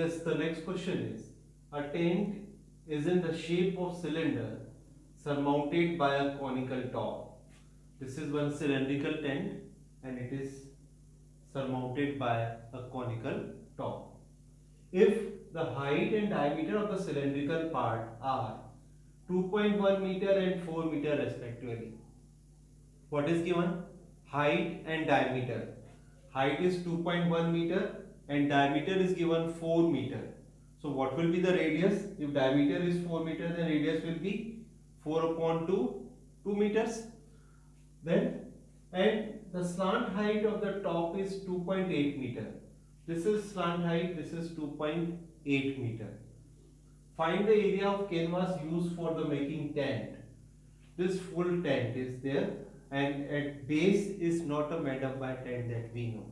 Yes, the next question is, a tent is in the shape of cylinder surmounted by a conical top. This is one cylindrical tent and it is surmounted by a conical top. If the height and diameter of the cylindrical part are 2.1 meter and 4 meter respectively. What is given? Height and diameter. Height is 2.1 meter and diameter is given 4 meter. So what will be the radius? If diameter is 4 meter, then radius will be 4 upon 2, 2 meters. Then, and the slant height of the top is 2.8 meter. This is slant height, this is 2.8 meter. Find the area of canvas used for the making tent. This full tent is there and at base is not a made up by tent that we know.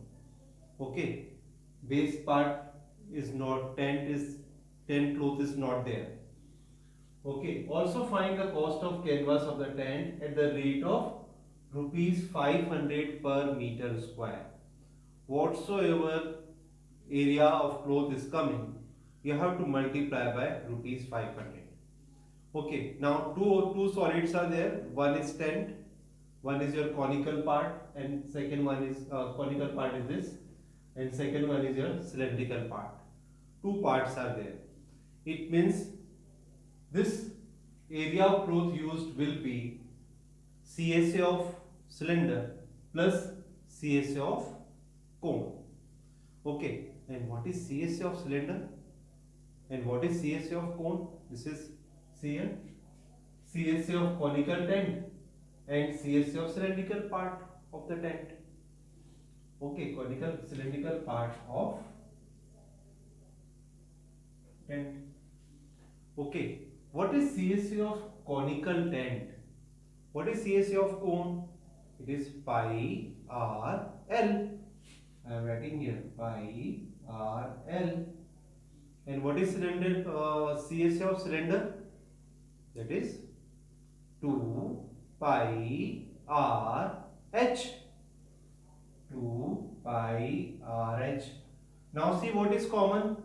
Okay, base part is not, tent cloth is not there. Okay, also find the cost of canvas of the tent at the rate of rupees 500 per meter square. Whatsoever area of cloth is coming, you have to multiply by rupees 500. Okay, now two solids are there. One is tent, one is your conical part, and second one is conical part is this, and second one is your cylindrical part. Two parts are there. It means this area of cloth used will be CSA of cylinder plus CSA of cone. Okay, and what is CSA of cylinder? And what is CSA of cone? This is CN, CSA of conical tent and CSA of cylindrical part of the tent. Okay, conical cylindrical part of tent. Okay, what is CSA of conical tent? What is CSA of cone? It is pi r l. I am writing here pi r l. And what is cylinder? CSA of cylinder? That is 2 pi r h. 2 pi r h. Now see what is common.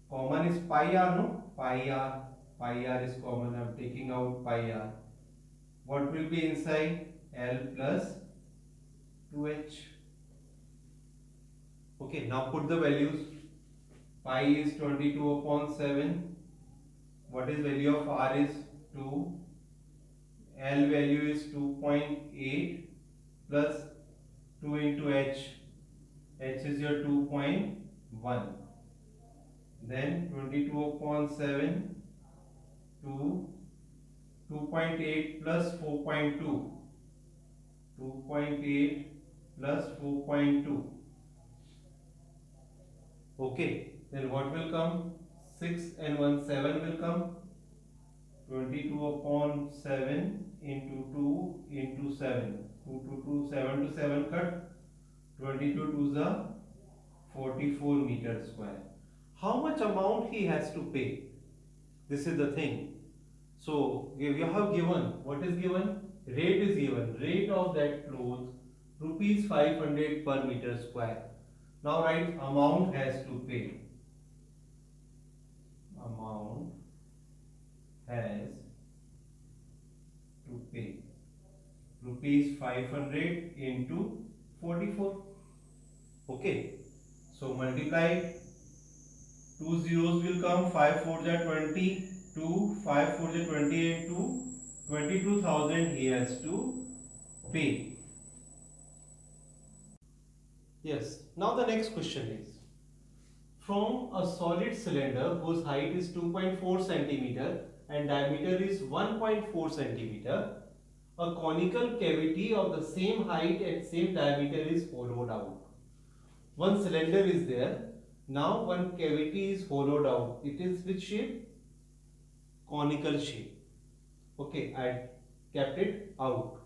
Common is pi r, no? Pi r. Pi r is common. I am taking out pi r. What will be inside? L plus 2h. Okay, now put the values. Pi is 22 upon 7. What is value of r is 2. L value is 2.8 plus 2 into h. H is your 2.1. Then 22 upon 7 to 2.8 plus 4.2. 2.8 plus 4.2. Okay, then what will come? 6 and 1, 7 will come. 22 upon 7 into 2 into 7. 2 to 2, 7 to 7 cut. 22 to the 44 meter square. How much amount he has to pay? This is the thing. So you have given, what is given? Rate is given. Rate of that cloth rupees 500 per meter square. Now write amount has to pay. Amount has to pay rupees 500 into 44. Okay, so multiply. 2 zeros will come. 5 4s are 20. 2 5 4s are 28. 2 22,000 he has to pay. Yes. Now the next question is, from a solid cylinder whose height is 2.4 centimeter and diameter is 1.4 centimeter, a conical cavity of the same height and same diameter is hollowed out. One cylinder is there. Now one cavity is hollowed out. It is which shape? Conical shape. Okay, I kept it out.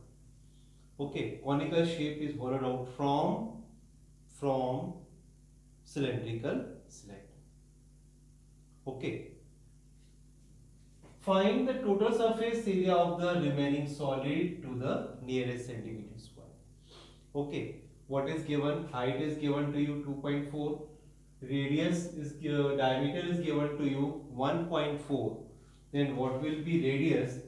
Okay, conical shape is hollowed out from cylindrical cylinder. Okay. Find the total surface area of the remaining solid to the nearest centimeter square. Okay. What is given? Height is given to you 2.4. radius is diameter is given to you 1.4, then what will be radius?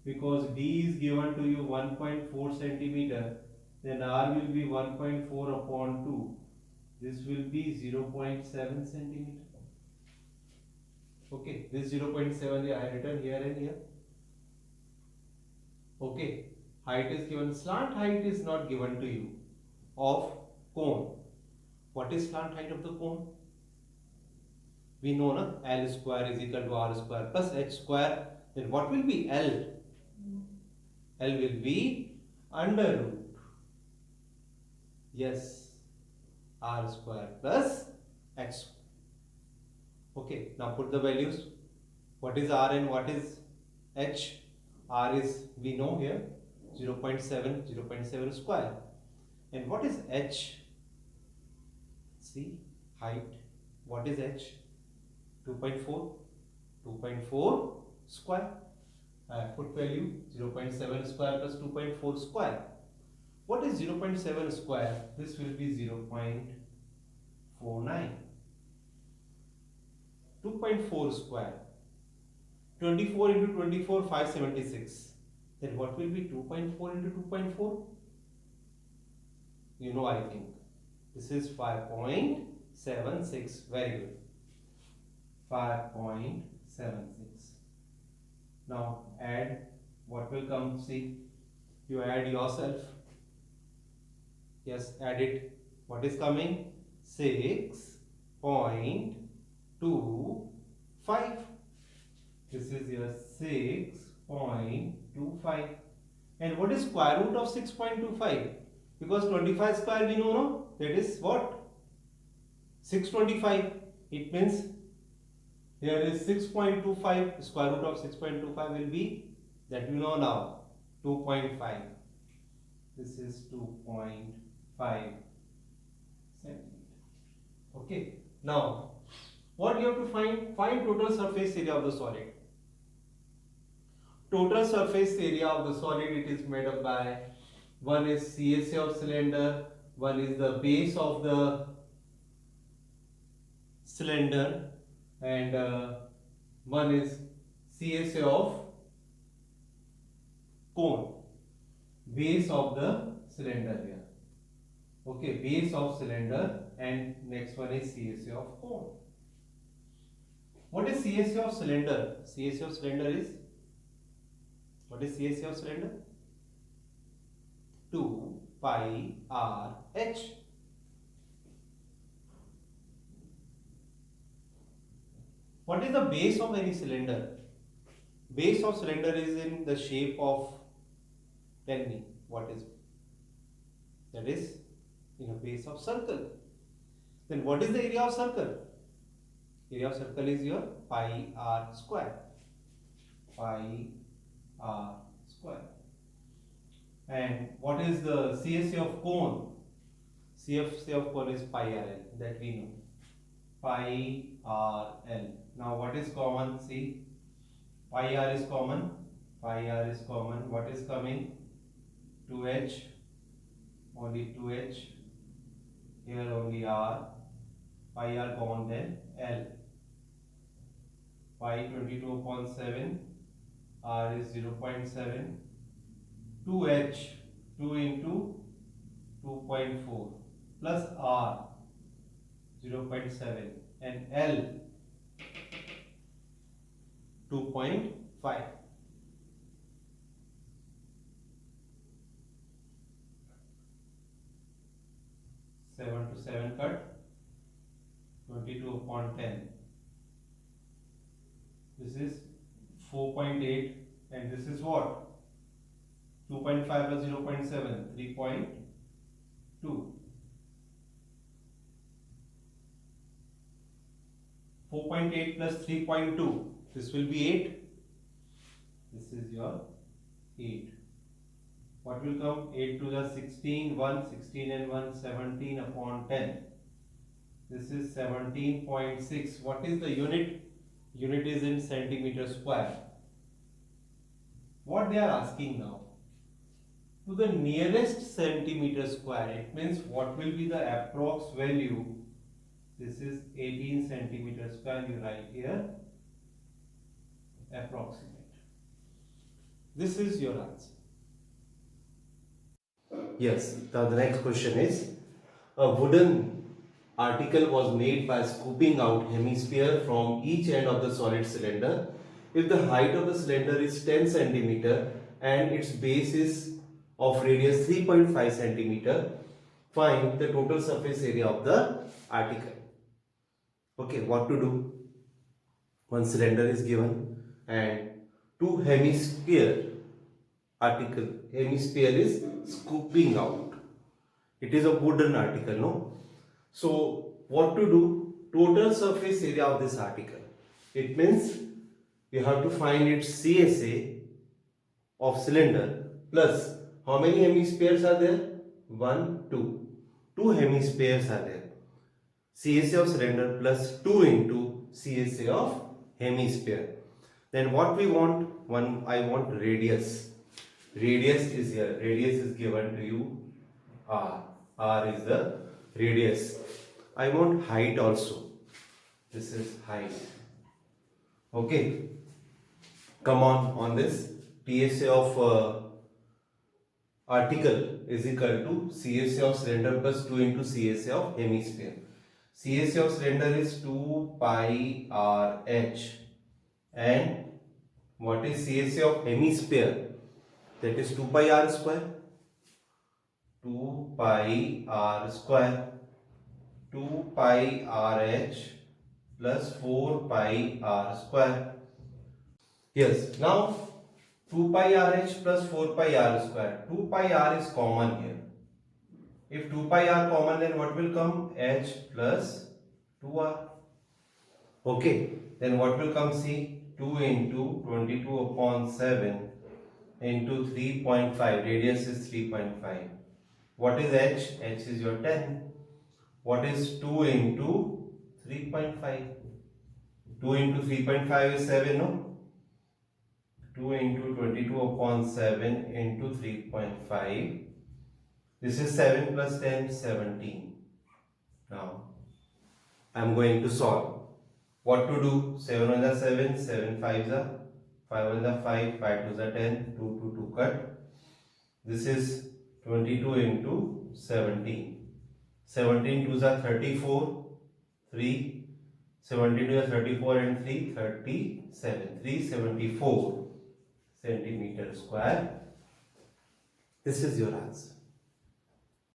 Because d is given to you 1.4 centimeter, then r will be 1.4 upon 2. This will be 0.7 centimeter. Okay, this 0.7 I written here and here. Okay, height is given. Slant height is not given to you of cone. What is slant height of the cone? We know na, L square is equal to R square plus H square. Then what will be L? L will be under root. Yes, R square plus H square. Okay, now put the values. What is R and what is H? R is, we know here, 0.7 square. And what is H? See, height. What is H? 2.4 square. Put value 0.7 square plus 2.4 square. What is 0.7 square? This will be 0.49. 2.4 square. 24 into 24, 576. Then what will be 2.4 into 2.4? You know, I think. This is 5.76. Very good. 5.76. Now add. What will come? See. You add yourself. Yes, add it. What is coming? 6.25. This is your 6.25. And what is square root of 6.25? Because 25 square we know, no? That is what? 625. It means here is 6.25. Square root of 6.25 will be, that you know now, 2.5. This is 2.5 centimeter. Okay. Now, what you have to find? Find total surface area of the solid. Total surface area of the solid, it is made up by, one is CSA of cylinder, one is the base of the cylinder, and one is CSA of cone, base of the cylinder here. Okay, base of cylinder, and next one is CSA of cone. What is CSA of cylinder? CSA of cylinder is, what is CSA of cylinder? 2 pi r h. What is the base of any cylinder? Base of cylinder is in the shape of, tell me, what is it? That is in a base of circle. Then what is the area of circle? Area of circle is your pi r square. Pi r square. And what is the CSA of cone? CSA of cone is pi r l, that we know. Pi r l. Now what is common? See, pi r is common. Pi r is common. What is coming? 2h. Only 2h. Here only r. Pi r common, then l. Pi 22/7. R is 0.7. 2h. 2 into 2.4 plus r 0.7 and L 2.5. Seven to 7 cut, 22/10. This is 4.8, and this is what? 2.5 plus 0.7, 3.2. 4.8 plus 3.2, this will be 8. This is your 8. What will come? 8 to the 16, 1, 16 and 1, 17/10. This is 17.6. What is the unit? Unit is in centimeter square. What they are asking now? To the nearest centimeter square. It means what will be the approx value This is 18 centimeter square. You write here approximate. This is your answer. Yes, the next question is, a wooden article was made by scooping out hemisphere from each end of the solid cylinder. If the height of the cylinder is 10 centimeter and its base is of radius 3.5 centimeter, find the total surface area of the article. Okay, what to do? One cylinder is given and two hemisphere hemisphere is scooping out. It is a wooden article, no? So what to do? Total surface area of this article. It means you have to find its CSA of cylinder plus how many hemispheres are there? 1, 2. Two hemispheres are there. CSA of cylinder plus 2 into CSA of hemisphere. Then what we want? I want radius. Radius is here. Radius is given to you R. R is the radius. I want height also. This is height. Okay. Come on this. TSA of article is equal to CSA of cylinder plus 2 into CSA of hemisphere. CSA of cylinder is 2 pi RH. And what is CSA of hemisphere? That is 2 pi r square. 2 pi r square. 2 pi RH plus 4 pi r square. Yes, now 2 pi RH plus 4 pi r square. 2 pi r is common here. If 2 pi r common, then what will come? H plus 2r. Okay, then what will come? See, 2 into 22 upon 7 into 3.5. Radius is 3.5. What is H? H is your 10. What is 2 into 3.5? 2 into 3.5 is 7, no? 2 into 22 upon 7 into 3.5. This is 7 plus 10, 17. Now, I am going to solve. What to do? 7 1 is 7, 7 5 is 5 1 is 5, 5 2 is 10, 2 2 cut. This is 22 into 17. 17 2 is 34, 3. 17 2 is 34 and 3, 37. 374 centimeter square. This is your answer.